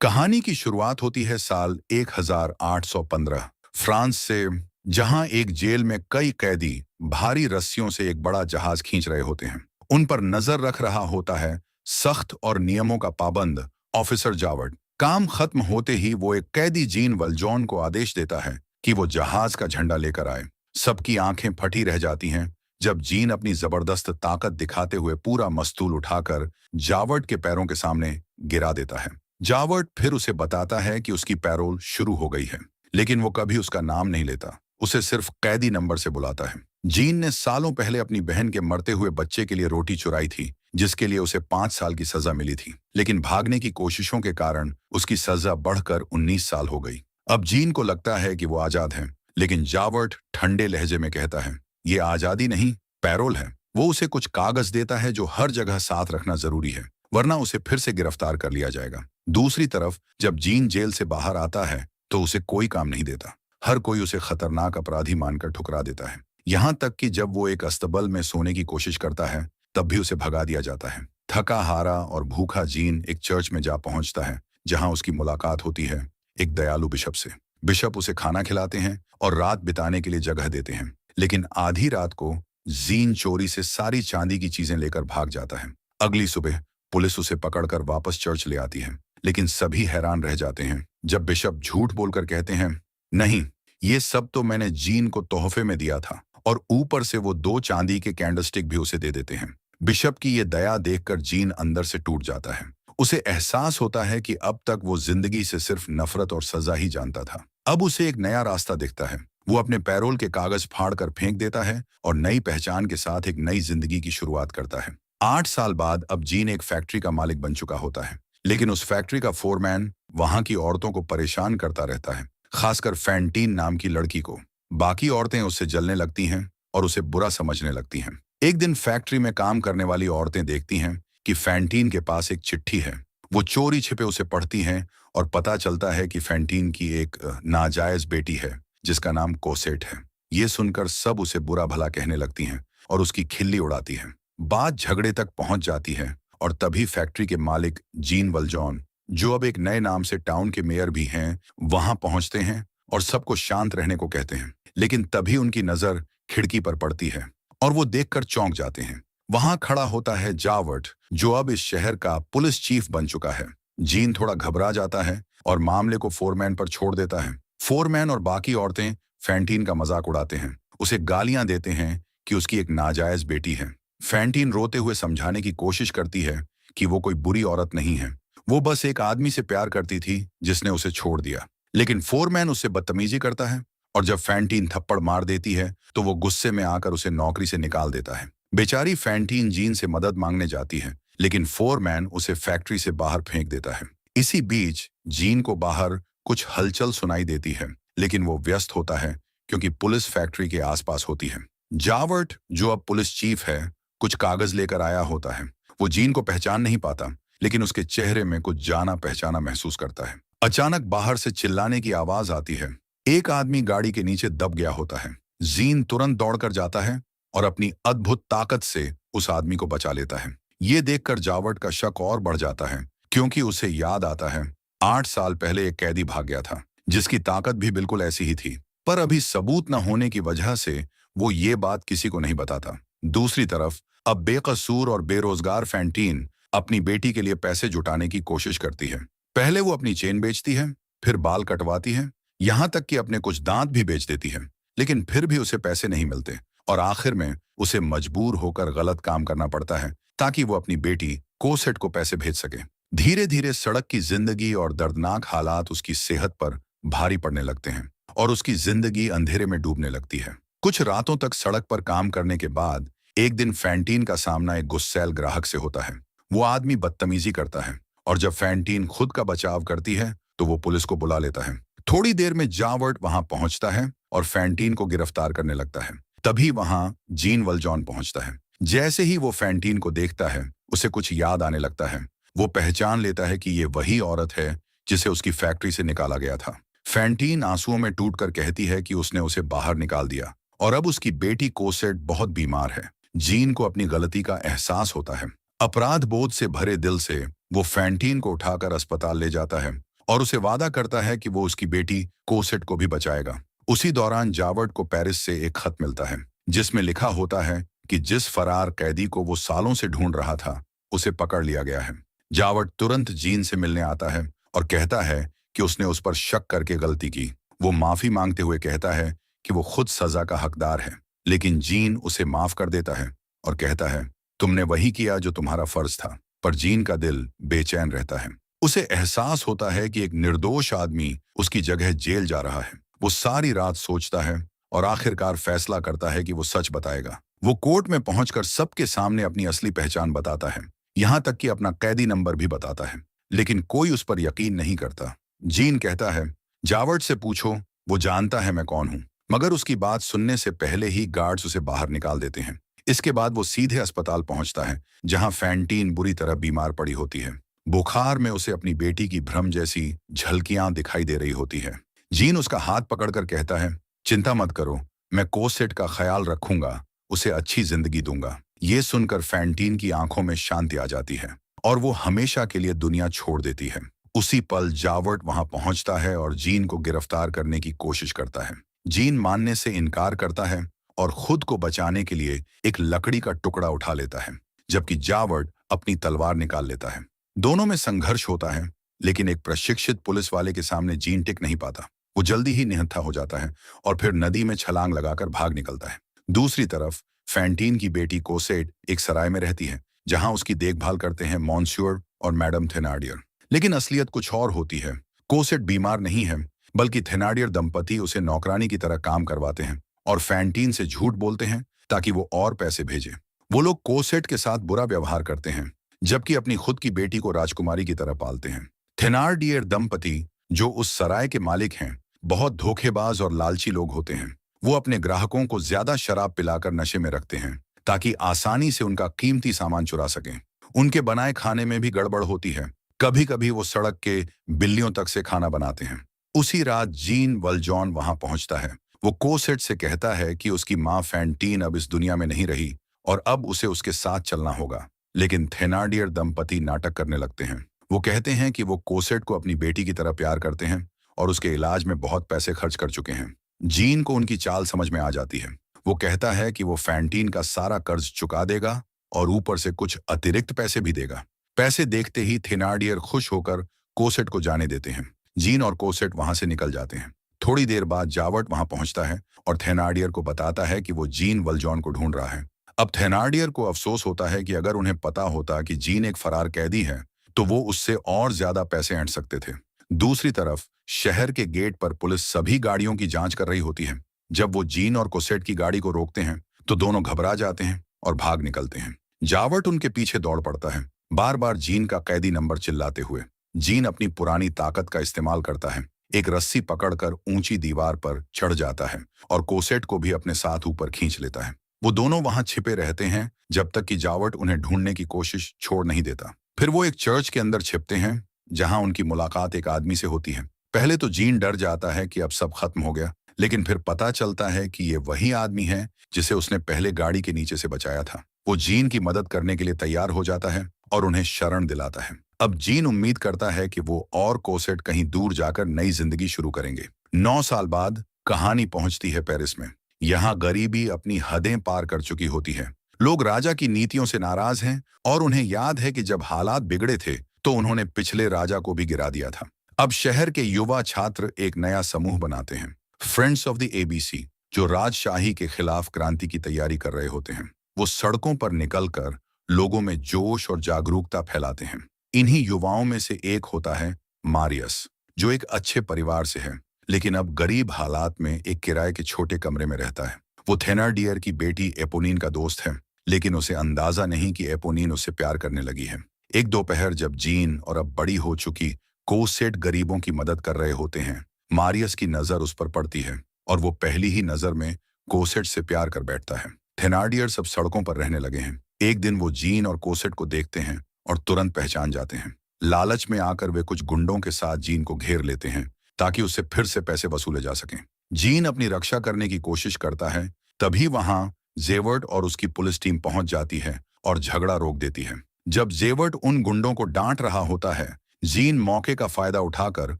कहानी की शुरुआत होती है साल 1815 फ्रांस से, जहां एक जेल में कई कैदी भारी रस्सियों से एक बड़ा जहाज खींच रहे होते हैं। उन पर नजर रख रहा होता है सख्त और नियमों का पाबंद ऑफिसर जावर्ट। काम खत्म होते ही वो एक कैदी जीन वल्जॉन को आदेश देता है कि वो जहाज का झंडा लेकर आए। सबकी आंखें फटी रह जाती हैं जब जीन अपनी जबरदस्त ताकत दिखाते हुए पूरा मस्तूल उठाकर जावर्ट के पैरों के सामने गिरा देता है। जावर्ट फिर उसे बताता है कि उसकी पैरोल शुरू हो गई है, लेकिन वो कभी उसका नाम नहीं लेता, उसे सिर्फ कैदी नंबर से बुलाता है। जीन ने सालों पहले अपनी बहन के मरते हुए बच्चे के लिए रोटी चुराई थी, जिसके लिए उसे 5 साल की सजा मिली थी, लेकिन भागने की कोशिशों के कारण उसकी सजा बढ़कर 19 साल हो गई। अब जीन को लगता है कि वो आजाद है, लेकिन जावर्ट ठंडे लहजे में कहता है, ये आजादी नहीं, पैरोल है। वो उसे कुछ कागज देता है जो हर जगह साथ रखना जरूरी है, वरना उसे फिर से गिरफ्तार कर लिया जाएगा। दूसरी तरफ जब जीन जेल से बाहर आता है तो उसे कोई काम नहीं देता। हर कोई उसे खतरनाक अपराधी मानकर ठुकरा देता है। यहाँ तक कि जब वो एक अस्तबल में सोने की कोशिश करता है तब भी उसे भगा दिया जाता है। थका हारा और भूखा जीन एक चर्च में जा पहुंचता है, जहां उसकी मुलाकात होती है एक दयालु बिशप से। बिशप उसे खाना खिलाते हैं और रात बिताने के लिए जगह देते हैं, लेकिन आधी रात को जीन चोरी से सारी चांदी की चीजें लेकर भाग जाता है। अगली सुबह पुलिस उसे पकड़कर वापस चर्च ले आती है, लेकिन सभी हैरान रह जाते हैं जब बिशप झूठ बोलकर कहते हैं, नहीं, ये सब तो मैंने जीन को तोहफे में दिया था, और ऊपर से वो 2 चांदी के कैंडलस्टिक भी उसे दे देते हैं। बिशप की ये दया देखकर जीन अंदर से टूट जाता है। उसे एहसास होता है कि अब तक वो जिंदगी से सिर्फ नफरत और सजा ही जानता था। अब उसे एक नया रास्ता दिखता है। वो अपने पैरोल के कागज फाड़कर फेंक देता है और नई पहचान के साथ एक नई जिंदगी की शुरुआत करता है। 8 साल बाद अब जीन एक फैक्ट्री का मालिक बन चुका होता है, लेकिन उस फैक्ट्री का फोरमैन वहां की औरतों को परेशान करता रहता है, खासकर फैंटीन नाम की लड़की को। बाकी औरतें उससे जलने लगती हैं और उसे बुरा समझने लगती हैं। एक दिन फैक्ट्री में काम करने वाली औरतें देखती हैं कि फैंटीन के पास एक चिट्ठी है। वो चोरी छिपे उसे पढ़ती हैं और पता चलता है कि फैंटीन की एक नाजायज बेटी है जिसका नाम कोसेट है। ये सुनकर सब उसे बुरा भला कहने लगती हैं और उसकी खिल्ली उड़ाती हैं। बात झगड़े तक पहुंच जाती है और तभी फैक्ट्री के मालिक जीन वल्जॉन, जो अब एक नए नाम से टाउन के मेयर भी हैं, वहां पहुंचते हैं और सबको शांत रहने को कहते हैं। लेकिन तभी उनकी नजर खिड़की पर पड़ती है और वो देखकर चौंक जाते हैं। वहां खड़ा होता है जावर्ट, जो अब इस शहर का पुलिस चीफ बन चुका है। जीन थोड़ा घबरा जाता है और मामले को फोरमैन पर छोड़ देता है। फोरमैन और बाकी औरतें फैंटीन का मजाक उड़ाते हैं, उसे गालियां देते हैं कि उसकी एक नाजायज बेटी है। फैंटीन रोते हुए समझाने की कोशिश करती है कि वो कोई बुरी औरत नहीं है, वो बस एक आदमी से प्यार करती थी जिसने उसे छोड़ दिया। लेकिन फोरमैन उससे बदतमीजी करता है और जब फैंटीन थप्पड़ मार देती है तो वो गुस्से में आकर उसे नौकरी से निकाल देता है। बेचारी फैंटीन जीन से मदद मांगने जाती है, लेकिन फोरमैन उसे फैक्ट्री से बाहर फेंक देता है। इसी बीच जीन को बाहर कुछ हलचल सुनाई देती है, लेकिन वो व्यस्त होता है क्योंकि पुलिस फैक्ट्री के आसपास होती है। जावर्ट, जो अब पुलिस चीफ है, कुछ कागज लेकर आया होता है। वो जीन को पहचान नहीं पाता, लेकिन उसके चेहरे में कुछ जाना पहचाना महसूस करता है। अचानक बाहर से चिल्लाने की आवाज आती है। एक आदमी गाड़ी के नीचे दब गया होता है। जीन तुरंत दौड़कर जाता है और अपनी अद्भुत ताकत से उस आदमी को बचा लेता है। ये देखकर जावर्ट का शक और बढ़ जाता है, क्योंकि उसे याद आता है 8 साल पहले एक कैदी भाग गया था जिसकी ताकत भी बिल्कुल ऐसी ही थी, पर अभी सबूत न होने की वजह से वो ये बात किसी को नहीं बताता। दूसरी तरफ अब बेकसूर और बेरोजगार फैंटीन अपनी बेटी के लिए पैसे जुटाने की कोशिश करती है। पहले वो अपनी चेन बेचती है, फिर बाल कटवाती है, यहाँ तक कि अपने कुछ दांत भी बेच देती है, लेकिन फिर भी उसे पैसे नहीं मिलते और आखिर में उसे मजबूर होकर गलत काम करना पड़ता है ताकि वो अपनी बेटी कोसेट को पैसे भेज सके। धीरे धीरे सड़क की जिंदगी और दर्दनाक हालात उसकी सेहत पर भारी पड़ने लगते हैं और उसकी जिंदगी अंधेरे में डूबने लगती है। कुछ रातों तक सड़क पर काम करने के बाद एक दिन फैंटीन का सामना एक गुस्सैल ग्राहक से होता है। वो आदमी बदतमीजी करता है और जब फैंटीन खुद का बचाव करती है तो वो पुलिस को बुला लेता है। थोड़ी देर में जावर्ट वहां पहुंचता है और फैंटीन को गिरफ्तार करने लगता है। तभी वहां जीन वल्जॉन पहुंचता है। जैसे ही वो फैंटीन को देखता है, उसे कुछ याद आने लगता है। वो पहचान लेता है कि ये वही औरत है जिसे उसकी फैक्ट्री से निकाला गया था। फैंटीन आंसुओं में टूटकर कहती है कि उसने उसे बाहर निकाल दिया और अब उसकी बेटी कोसेट बहुत बीमार है। जीन को अपनी गलती का एहसास होता है। अपराध बोध से भरे दिल से वो फैंटीन को उठाकर अस्पताल ले जाता है और उसे वादा करता है कि वो उसकी बेटी कोसेट को भी बचाएगा। उसी दौरान जावर्ट को पेरिस से एक खत मिलता है जिसमें लिखा होता है कि जिस फरार कैदी को वो सालों से ढूंढ रहा था उसे पकड़ लिया गया है। जावर्ट तुरंत जीन से मिलने आता है और कहता है कि उसने उस पर शक करके गलती की। वो माफी मांगते हुए कहता है कि वो खुद सजा का हकदार है, लेकिन जीन उसे माफ कर देता है और कहता है तुमने वही किया जो तुम्हारा फर्ज था। पर जीन का दिल बेचैन रहता है। उसे एहसास होता है कि एक निर्दोष आदमी उसकी जगह जेल जा रहा है। वो सारी रात सोचता है और आखिरकार फैसला करता है कि वो सच बताएगा। वो कोर्ट में पहुंचकर सबके सामने अपनी असली पहचान बताता है, यहाँ तक कि अपना कैदी नंबर भी बताता है, लेकिन कोई उस पर यकीन नहीं करता। जीन कहता है जावर्ट से पूछो, वो जानता है मैं कौन हूँ। मगर उसकी बात सुनने से पहले ही गार्ड्स उसे बाहर निकाल देते हैं। इसके बाद वो सीधे अस्पताल पहुंचता है जहां फैंटीन बुरी तरह बीमार पड़ी होती है। बुखार में उसे अपनी बेटी की भ्रम जैसी झलकियां दिखाई दे रही होती है। जीन उसका हाथ पकड़कर कहता है चिंता मत करो, मैं कोसेट का ख्याल रखूंगा, उसे अच्छी जिंदगी दूंगा। ये सुनकर फैंटीन की आंखों में शांति आ जाती है और वो हमेशा के लिए दुनिया छोड़ देती है। उसी पल जावर्ट वहां पहुंचता है और जीन को गिरफ्तार करने की कोशिश करता है। जीन मानने से इनकार करता है और खुद को बचाने के लिए एक लकड़ी का टुकड़ा उठा लेता है, जबकि जावर्ट अपनी तलवार निकाल लेता है। दोनों में संघर्ष होता है, लेकिन एक प्रशिक्षित पुलिस वाले के सामने जीन टिक नहीं पाता। वो जल्दी ही निहत्था हो जाता है और फिर नदी में छलांग लगाकर भाग निकलता है। दूसरी तरफ फैंटीन की बेटी कोसेट एक सराय में रहती है जहां उसकी देखभाल करते हैं मॉन्स्योर और मैडम थेनार्डियर। लेकिन असलियत कुछ और होती है। कोसेट बीमार नहीं है, बल्कि थेनार्डियर दंपति उसे नौकरानी की तरह काम करवाते हैं और फैंटीन से झूठ बोलते हैं ताकि वो और पैसे भेजे। वो लोग कोसेट के साथ बुरा व्यवहार करते हैं, जबकि अपनी खुद की बेटी को राजकुमारी की तरह पालते हैं। थेनार्डियर दंपति, जो उस सराय के मालिक हैं, बहुत धोखेबाज और लालची लोग होते हैं। वो अपने ग्राहकों को ज्यादा शराब पिलाकर नशे में रखते हैं ताकि आसानी से उनका कीमती सामान चुरा सकें। उनके बनाए खाने में भी गड़बड़ होती है। कभी कभी वो सड़क के बिल्लियों तक से खाना बनाते हैं। उसी रात जीन वल्जॉन वहां पहुंचता है। वो कोसेट से कहता है कि उसकी माँ फैंटीन अब इस दुनिया में नहीं रही और अब उसे उसके साथ चलना होगा। लेकिन थेनार्डियर दंपति नाटक करने लगते हैं। वो कहते हैं कि वो कोसेट को अपनी बेटी की तरह प्यार करते हैं और उसके इलाज में बहुत पैसे खर्च कर चुके हैं। जीन को उनकी चाल समझ में आ जाती है। वो कहता है कि वो फैंटीन का सारा कर्ज चुका देगा और ऊपर से कुछ अतिरिक्त पैसे भी देगा। पैसे देखते ही थेनार्डियर खुश होकर कोसेट को जाने देते हैं। जीन और कोसेट वहां से निकल जाते हैं। थोड़ी देर बाद जावर्ट वहां पहुंचता है और थेनार्डियर को बताता है कि वो जीन वल्जॉन को ढूंढ रहा है। अब थेनार्डियर को अफसोस होता है कि अगर उन्हें पता होता कि जीन एक फरार कैदी है तो वो उससे और ज्यादा पैसे ऐंठ सकते थे। दूसरी तरफ शहर के गेट पर पुलिस सभी गाड़ियों की जांच कर रही होती है। जब वो जीन और कोसेट की गाड़ी को रोकते हैं तो दोनों घबरा जाते हैं और भाग निकलते हैं। जावर्ट उनके पीछे दौड़ पड़ता है, बार बार जीन का कैदी नंबर चिल्लाते हुए। जीन अपनी पुरानी ताकत का इस्तेमाल करता है, एक रस्सी पकड़कर ऊंची दीवार पर चढ़ जाता है और कोसेट को भी अपने साथ ऊपर खींच लेता है। वो दोनों वहां छिपे रहते हैं जब तक कि जावर्ट उन्हें ढूंढने की कोशिश छोड़ नहीं देता। फिर वो एक चर्च के अंदर छिपते हैं जहां उनकी मुलाकात एक आदमी से होती है। पहले तो जीन डर जाता है कि अब सब खत्म हो गया, लेकिन फिर पता चलता है कि ये वही आदमी है जिसे उसने पहले गाड़ी के नीचे से बचाया था। वो जीन की मदद करने के लिए तैयार हो जाता है और उन्हें शरण दिलाता है। अब जीन उम्मीद करता है कि वो और कोसेट कहीं दूर जाकर नई जिंदगी शुरू करेंगे। 9 साल बाद कहानी पहुंचती है पेरिस में। यहाँ गरीबी अपनी हदें पार कर चुकी होती है। लोग राजा की नीतियों से नाराज हैं और उन्हें याद है कि जब हालात बिगड़े थे तो उन्होंने पिछले राजा को भी गिरा दिया था। अब शहर के युवा छात्र एक नया समूह बनाते हैं, फ्रेंड्स ऑफ द एबीसी, जो राजशाही के खिलाफ क्रांति की तैयारी कर रहे होते हैं। वो सड़कों पर निकलकर लोगों में जोश और जागरूकता फैलाते हैं। इन्हीं युवाओं में से एक होता है मारियस, जो एक अच्छे परिवार से है, लेकिन अब गरीब हालात में एक किराए के छोटे कमरे में रहता है। वो थेनार्डियर की बेटी एपोनीन का दोस्त है, लेकिन उसे अंदाजा नहीं कि एपोनीन उससे प्यार करने लगी है। एक दोपहर जब जीन और अब बड़ी हो चुकी कोसेट गरीबों की मदद कर रहे होते हैं, मारियस की नजर उस पर पड़ती है और वो पहली ही नजर में कोसेट से प्यार कर बैठता है। थेनार्डियर सब सड़कों पर रहने लगे हैं। एक दिन वो जीन और कोसेट को देखते हैं और तुरंत पहचान जाते हैं। लालच में आकर वे कुछ गुंडों के साथ जीन को घेर लेते हैं ताकि उससे फिर से पैसे वसूले जा सकें। जीन अपनी रक्षा करने की कोशिश करता है, तभी वहां जेवर्ट और उसकी पुलिस टीम पहुंच जाती है और झगड़ा रोक देती है। जब जेवर्ट उन गुंडों को डांट रहा होता है, जीन मौके का फायदा उठाकर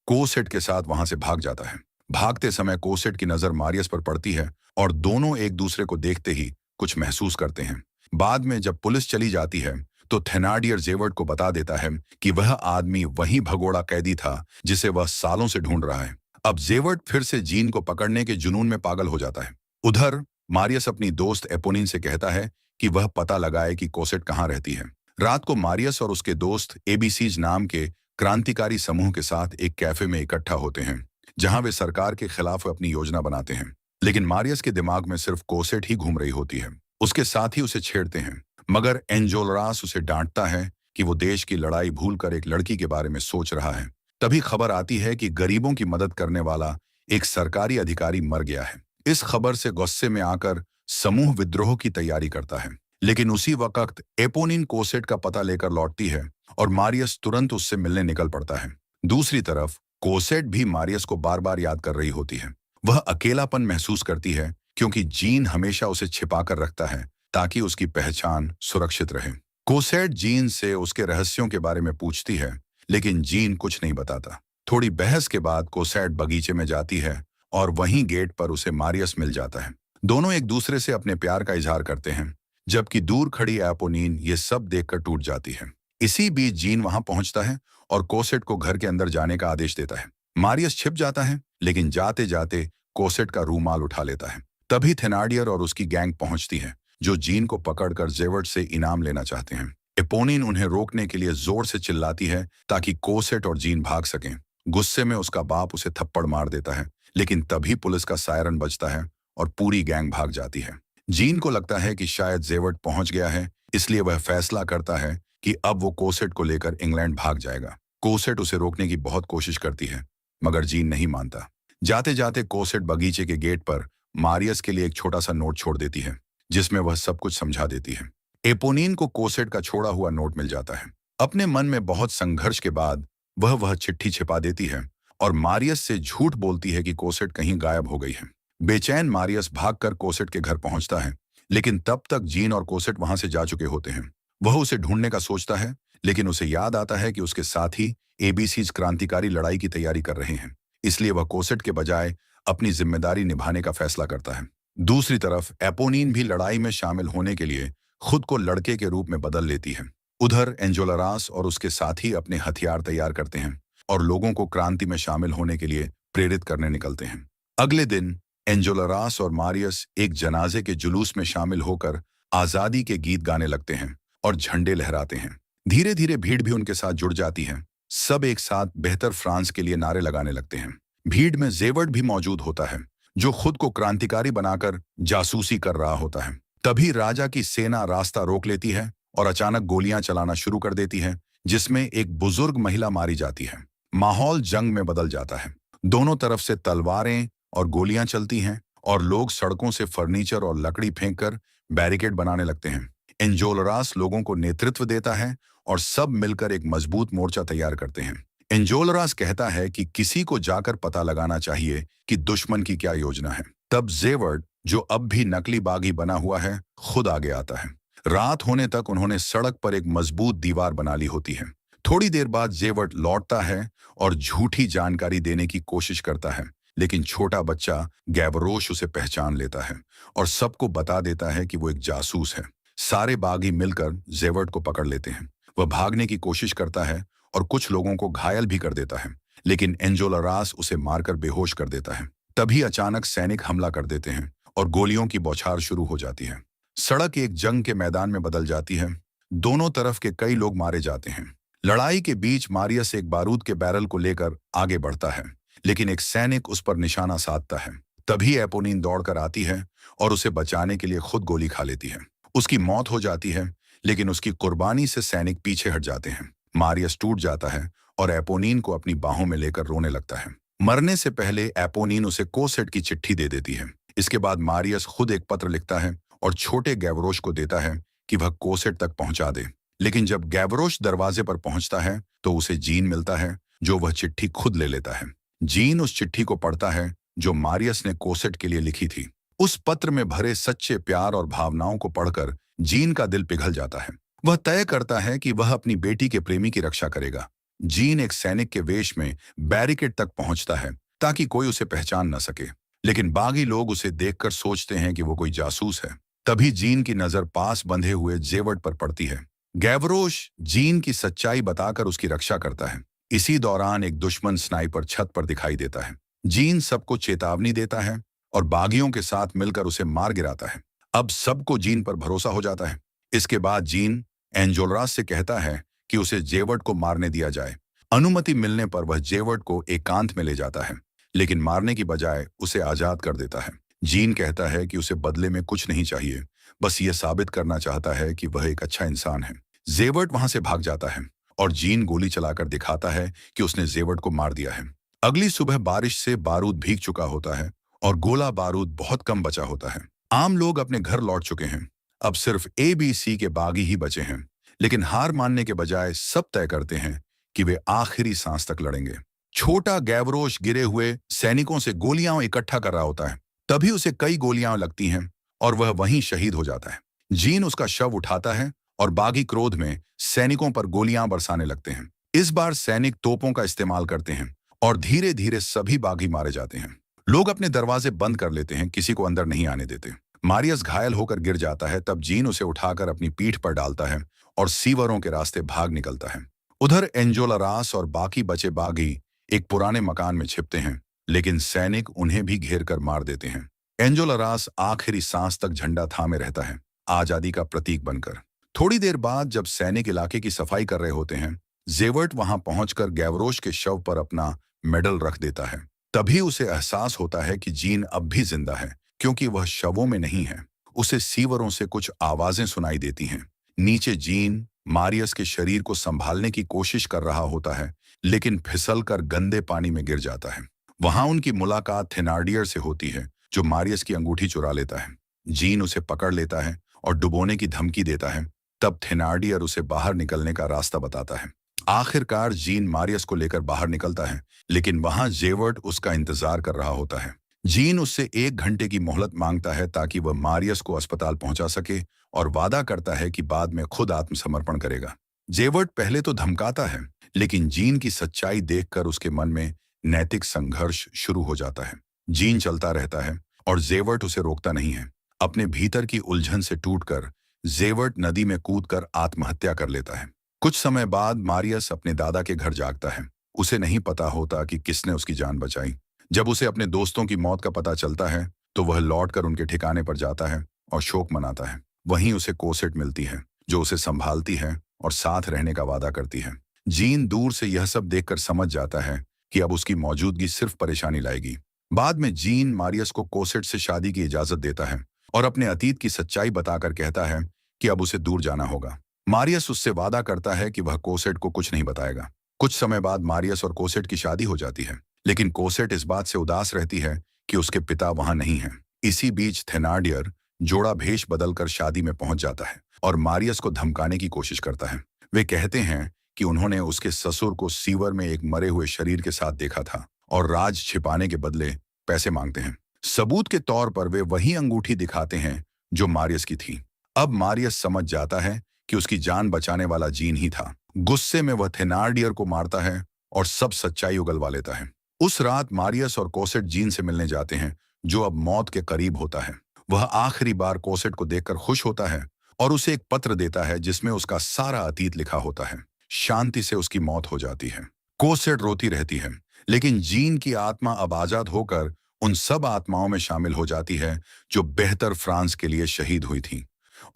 कोसेट के साथ वहां से भाग जाता है। भागते समय कोसेट की नजर मारियस पर पड़ती है और दोनों एक दूसरे को देखते ही कुछ महसूस करते हैं। बाद में जब पुलिस चली जाती है तो थेनार्डियर जेवर्ट को बता देता है कि वह आदमी वही भगोड़ा कैदी था जिसे वह सालों से ढूंढ रहा है। अब जेवर्ट फिर से जीन को पकड़ने के जुनून में पागल हो जाता है। उधर मारियस अपनी दोस्त एपोनिन से कहता है कि वह पता लगाए कि कोसेट कहाँ रहती है। रात को मारियस और उसके दोस्त एबीसीज नाम के क्रांतिकारी समूह के साथ एक कैफे में इकट्ठा होते हैं, जहां वे सरकार के खिलाफ अपनी योजना बनाते हैं। लेकिन मारियस के दिमाग में सिर्फ कोसेट ही घूम रही होती है। उसके साथ ही उसे छेड़ते हैं, मगर एंजोलरास उसे डांटता है कि वो देश की लड़ाई भूलकर एक लड़की के बारे में सोच रहा है। तभी खबर आती है कि गरीबों की मदद करने वाला एक सरकारी अधिकारी मर गया है। इस खबर से गुस्से में आकर समूह विद्रोह की तैयारी करता है। लेकिन उसी वक्त एपोनिन कोसेट का पता लेकर लौटती है और मारियस तुरंत उससे मिलने निकल पड़ता है। दूसरी तरफ कोसेट भी मारियस को बार बार याद कर रही होती है। वह अकेलापन महसूस करती है क्योंकि जीन हमेशा उसे छिपाकर रखता है ताकि उसकी पहचान सुरक्षित रहे। कोसेट जीन से उसके रहस्यों के बारे में पूछती है, लेकिन जीन कुछ नहीं बताता। थोड़ी बहस के बाद कोसेट बगीचे में जाती है और वहीं गेट पर उसे मारियस मिल जाता है। दोनों एक दूसरे से अपने प्यार का इजहार करते हैं, जबकि दूर खड़ी एपोनिन ये सब देखकर टूट जाती है। इसी बीच जीन वहां पहुंचता है और कोसेट को घर के अंदर जाने का आदेश देता है। मारियस छिप जाता है, लेकिन जाते जाते कोसेट का रूमाल उठा लेता है। तभी थेनार्डियर और उसकी गैंग पहुंचती है, जो जीन को पकड़कर जेवर्ट से इनाम लेना चाहते हैं। एपोनिन उन्हें रोकने के लिए जोर से चिल्लाती है ताकि कोसेट और जीन भाग सकें। गुस्से में उसका बाप उसे थप्पड़ मार देता है, लेकिन तभी पुलिस का सायरन बजता है और पूरी गैंग भाग जाती है। जीन को लगता है कि शायद जेवर्ट पहुंच गया है, इसलिए वह फैसला करता है कि अब वो कोसेट को लेकर इंग्लैंड भाग जाएगा। कोसेट उसे रोकने की बहुत कोशिश करती है, मगर जीन नहीं मानता। जाते जाते कोसेट बगीचे के गेट पर मारियस के लिए एक छोटा सा नोट छोड़ देती है, जिसमें वह सब कुछ समझा देती है। एपोनिन को कोसेट का छोड़ा हुआ नोट मिल जाता है। अपने मन में बहुत संघर्ष के बाद वह चिट्ठी छिपा देती है और मारियस से झूठ बोलती है कि कोसेट कहीं गायब हो गई है। बेचैन मारियस भागकर कोसेट के घर पहुंचता है, लेकिन तब तक जीन और कोसेट वहां से जा चुके होते हैं। वह उसे ढूंढने का सोचता है, लेकिन उसे याद आता है कि उसके साथी एबीसीज क्रांतिकारी लड़ाई की तैयारी कर रहे हैं, इसलिए वह कोसेट के बजाय अपनी जिम्मेदारी निभाने का फैसला करता है। दूसरी तरफ एपोनिन भी लड़ाई में शामिल होने के लिए खुद को लड़के के रूप में बदल लेती है। उधर एंजोलरास और उसके साथी अपने हथियार तैयार करते हैं और लोगों को क्रांति में शामिल होने के लिए प्रेरित करने निकलते हैं। अगले दिन एंजोलरास और मारियस एक जनाजे के जुलूस में शामिल होकर आजादी के गीत गाने लगते हैं और झंडे लहराते हैं। धीरे धीरे भीड़ भी उनके साथ जुड़ जाती है। सब एक साथ बेहतर फ्रांस के लिए नारे लगाने लगते हैं। भीड़ में जेवर्ट भी मौजूद होता है, जो खुद को क्रांतिकारी बनाकर जासूसी कर रहा होता है। तभी राजा की सेना रास्ता रोक लेती है और अचानक गोलियां चलाना शुरू कर देती है, जिसमें एक बुजुर्ग महिला मारी जाती है। माहौल जंग में बदल जाता है। दोनों तरफ से तलवारें और गोलियां चलती हैं और लोग सड़कों से फर्नीचर और लकड़ी फेंककर बैरिकेड बनाने लगते हैं। एंजोलरास लोगों को नेतृत्व देता है और सब मिलकर एक मजबूत मोर्चा तैयार करते हैं। एंजोलरास कहता है कि किसी को जाकर पता लगाना चाहिए कि दुश्मन की क्या योजना है। तब जेवर्ट, जो अब भी नकली बागी बना हुआ है, खुद आगे आता है। रात होने तक उन्होंने सड़क पर एक मजबूत दीवार बना ली होती है। थोड़ी देर बाद जेवर्ट लौटता है और झूठी जानकारी देने की कोशिश करता है, लेकिन छोटा बच्चा गैवरोश उसे पहचान लेता है और सबको बता देता है कि वो एक जासूस है। सारे बागी मिलकर जेवर्ट को पकड़ लेते हैं। वह भागने की कोशिश करता है और कुछ लोगों को घायल भी कर देता है, लेकिन एंजोलरास उसे मारकर बेहोश कर देता है। तभी अचानक सैनिक हमला कर देते हैं और गोलियों की बौछार शुरू हो जाती है। सड़क एक जंग के मैदान में बदल जाती है। दोनों तरफ के कई लोग मारे जाते हैं। लड़ाई के बीच मारियस एक बारूद के बैरल को लेकर आगे बढ़ता है, लेकिन एक सैनिक उस पर निशाना साधता है। तभी एपोनिन दौड़कर आती है और उसे बचाने के लिए खुद गोली खा लेती है। उसकी मौत हो जाती है, लेकिन उसकी कुर्बानी से सैनिक पीछे हट जाते हैं। मारियस टूट जाता है और एपोनिन को अपनी बाहों में लेकर रोने लगता है। मरने से पहले एपोनिन उसे कोसेट की चिट्ठी दे देती है। इसके बाद मारियस खुद एक पत्र लिखता है और छोटे गैवरोश को देता है कि वह कोसेट तक पहुंचा दे। लेकिन जब गैवरोश दरवाजे पर पहुंचता है तो उसे जीन मिलता है, जो वह चिट्ठी खुद ले लेता है। जीन उस चिट्ठी को पढ़ता है जो मारियस ने कोसेट के लिए लिखी थी। उस पत्र में भरे सच्चे प्यार और भावनाओं को पढ़कर जीन का दिल पिघल जाता है। वह तय करता है कि वह अपनी बेटी के प्रेमी की रक्षा करेगा, जीन एक सैनिक के वेश में बैरिकेड तक पहुंचता है ताकि कोई उसे पहचान न सके, लेकिन बागी लोग उसे देखकर सोचते हैं कि वो कोई जासूस है। तभी जीन की नजर पास बंधे हुए जेवर्ट पर पड़ती है। गैवरोश जीन की सच्चाई बताकर उसकी रक्षा करता है। इसी दौरान एक दुश्मन स्नाइपर छत पर दिखाई देता है। जीन सबको चेतावनी देता है और बागियों के साथ मिलकर उसे मार गिराता है। अब सबको जीन पर भरोसा हो जाता है। इसके बाद जीन एंजोलरास से कहता है कि उसे जेवर्ट को मारने दिया जाए। अनुमति मिलने पर वह जेवर्ट को एकांत में ले जाता है, लेकिन मारने की बजाय उसे आजाद कर देता है। जीन कहता है कि उसे बदले में कुछ नहीं चाहिए, बस ये साबित करना चाहता है कि वह एक अच्छा इंसान है। जेवर्ट वहां से भाग जाता है और जीन गोली चलाकर दिखाता है कि उसने जेवर्ट को मार दिया है। अगली सुबह बारिश से बारूद भीग चुका होता है और गोला बारूद बहुत कम बचा होता है। आम लोग अपने घर लौट चुके हैं। अब सिर्फ ABC के बागी ही बचे हैं, लेकिन हार मानने के बजाय सब तय करते हैं कि वे आखिरी सांस तक लड़ेंगे। छोटा गैवरोश गिरे हुए सैनिकों से गोलियां इकट्ठा कर रहा होता है। तभी उसे कई गोलियां लगती हैं और वह वहीं शहीद हो जाता है। जीन उसका शव उठाता है और बागी क्रोध में सैनिकों पर गोलियां बरसाने लगते हैं। इस बार सैनिक तोपों का इस्तेमाल करते हैं और धीरे धीरे सभी बागी मारे जाते हैं। लोग अपने दरवाजे बंद कर लेते हैं, किसी को अंदर नहीं आने देते। मारियस घायल होकर गिर जाता है। तब जीन उसे उठाकर अपनी पीठ पर डालता है और सीवरों के रास्ते भाग निकलता है। उधर एंजोलरास और बाकी बचे बागी एक पुराने मकान में छिपते हैं, लेकिन सैनिक उन्हें भी घेर कर मार देते हैं। एंजोलरास आखिरी सांस तक झंडा थामे रहता है, आजादी का प्रतीक बनकर। थोड़ी देर बाद जब सैनिक इलाके की सफाई कर रहे होते हैं, जेवर्ट वहां पहुंचकर गैवरोश के शव पर अपना मेडल रख देता है। तभी उसे एहसास होता है कि जीन अब भी जिंदा है, क्योंकि वह शवों में नहीं है। उसे सीवरों से कुछ आवाजें सुनाई देती हैं। नीचे जीन मारियस के शरीर को संभालने की कोशिश कर रहा होता है, लेकिन फिसलकर गंदे पानी में गिर जाता है। वहां उनकी मुलाकात थेनार्डियर से होती है, जो मारियस की अंगूठी चुरा लेता है। जीन उसे पकड़ लेता है और डुबोने की धमकी देता है। तब थेनार्डियर उसे बाहर निकलने का रास्ता बताता है। आखिरकार जीन मारियस को लेकर बाहर निकलता है, लेकिन वहां जेवर्ट उसका इंतजार कर रहा होता है। जीन उससे 1 घंटे की मोहलत मांगता है ताकि वह मारियस को अस्पताल पहुंचा सके और वादा करता है कि बाद में खुद आत्मसमर्पण करेगा। जेवर्ट पहले तो धमकाता है, लेकिन जीन की सच्चाई देखकर उसके मन में नैतिक संघर्ष शुरू हो जाता है। जीन चलता रहता है और जेवर्ट उसे रोकता नहीं है। अपने भीतर की उलझन से टूटकर जेवर्ट नदी में कूदकर आत्महत्या कर लेता है। कुछ समय बाद मारियस अपने दादा के घर जागता है। उसे नहीं पता होता कि किसने उसकी जान बचाई। जब उसे अपने दोस्तों की मौत का पता चलता है, तो वह लौटकर उनके ठिकाने पर जाता है और शोक मनाता है। वहीं उसे कोसेट मिलती है, जो उसे संभालती है और साथ रहने का वादा करती है। जीन दूर से यह सब देखकर समझ जाता है कि अब उसकी मौजूदगी सिर्फ परेशानी लाएगी। बाद में जीन मारियस को कोसेट से शादी की इजाजत देता है और अपने अतीत की सच्चाई बताकर कहता है कि अब उसे दूर जाना होगा। मारियस उससे वादा करता है कि वह कोसेट को कुछ नहीं बताएगा। कुछ समय बाद मारियस और कोसेट की शादी हो जाती है, लेकिन कोसेट इस बात से उदास रहती है कि उसके पिता वहां नहीं हैं। इसी बीच थेनार्डियर जोड़ा भेष बदलकर शादी में पहुंच जाता है और मारियस को धमकाने की कोशिश करता है। वे कहते हैं कि उन्होंने उसके ससुर को सीवर में एक मरे हुए शरीर के साथ देखा था और राज छिपाने के बदले पैसे मांगते हैं। सबूत के तौर पर वे वही अंगूठी दिखाते हैं जो मारियस की थी। अब मारियस समझ जाता है कि उसकी जान बचाने वाला जीन ही था। गुस्से में वह थेनार्डियर को मारता है और सब सच्चाई उगलवा लेता है। उस रात मारियस और कोसेट जीन से मिलने जाते हैं, जो अब मौत के करीब होता है। वह आखिरी बार कोसेट को देखकर खुश होता है और उसे एक पत्र देता है जिसमें उसका सारा अतीत लिखा होता है। शांति से उसकी मौत हो जाती है। कोसेट रोती रहती है, लेकिन जीन की आत्मा अब आजाद होकर उन सब आत्माओं में शामिल हो जाती है जो बेहतर फ्रांस के लिए शहीद हुई थी।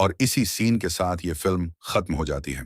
और इसी सीन के साथ ये फिल्म खत्म हो जाती है।